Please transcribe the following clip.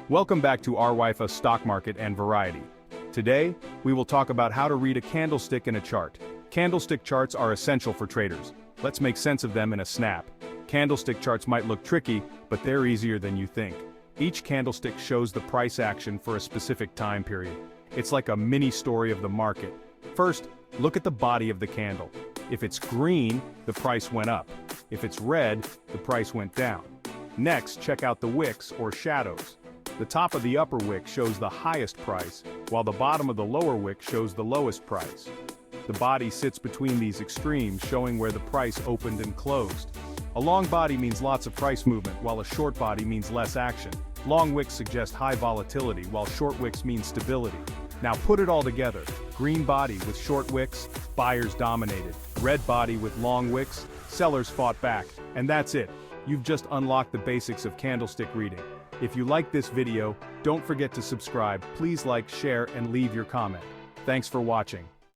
Welcome back to our Wi-Fi Stock Market and Variety. Today, we will talk about how to read a candlestick in a chart. Candlestick charts are essential for traders. Let's make sense of them in a snap. Candlestick charts might look tricky, but they're easier than you think. Each candlestick shows the price action for a specific time period. It's like a mini story of the market. First, look at the body of the candle. If it's green, the price went up. If it's red, the price went down. Next, check out the wicks or shadows. The top of the upper wick shows the highest price, while the bottom of the lower wick shows the lowest price. The body sits between these extremes, showing where the price opened and closed. A long body means lots of price movement, while a short body means less action. Long wicks suggest high volatility, while short wicks mean stability. Now put it all together. Green body with short wicks, buyers dominated. Red body with long wicks, sellers fought back. And that's it. You've just unlocked the basics of candlestick reading. If you like this video, don't forget to subscribe. Please like, share, and leave your comment. Thanks for watching.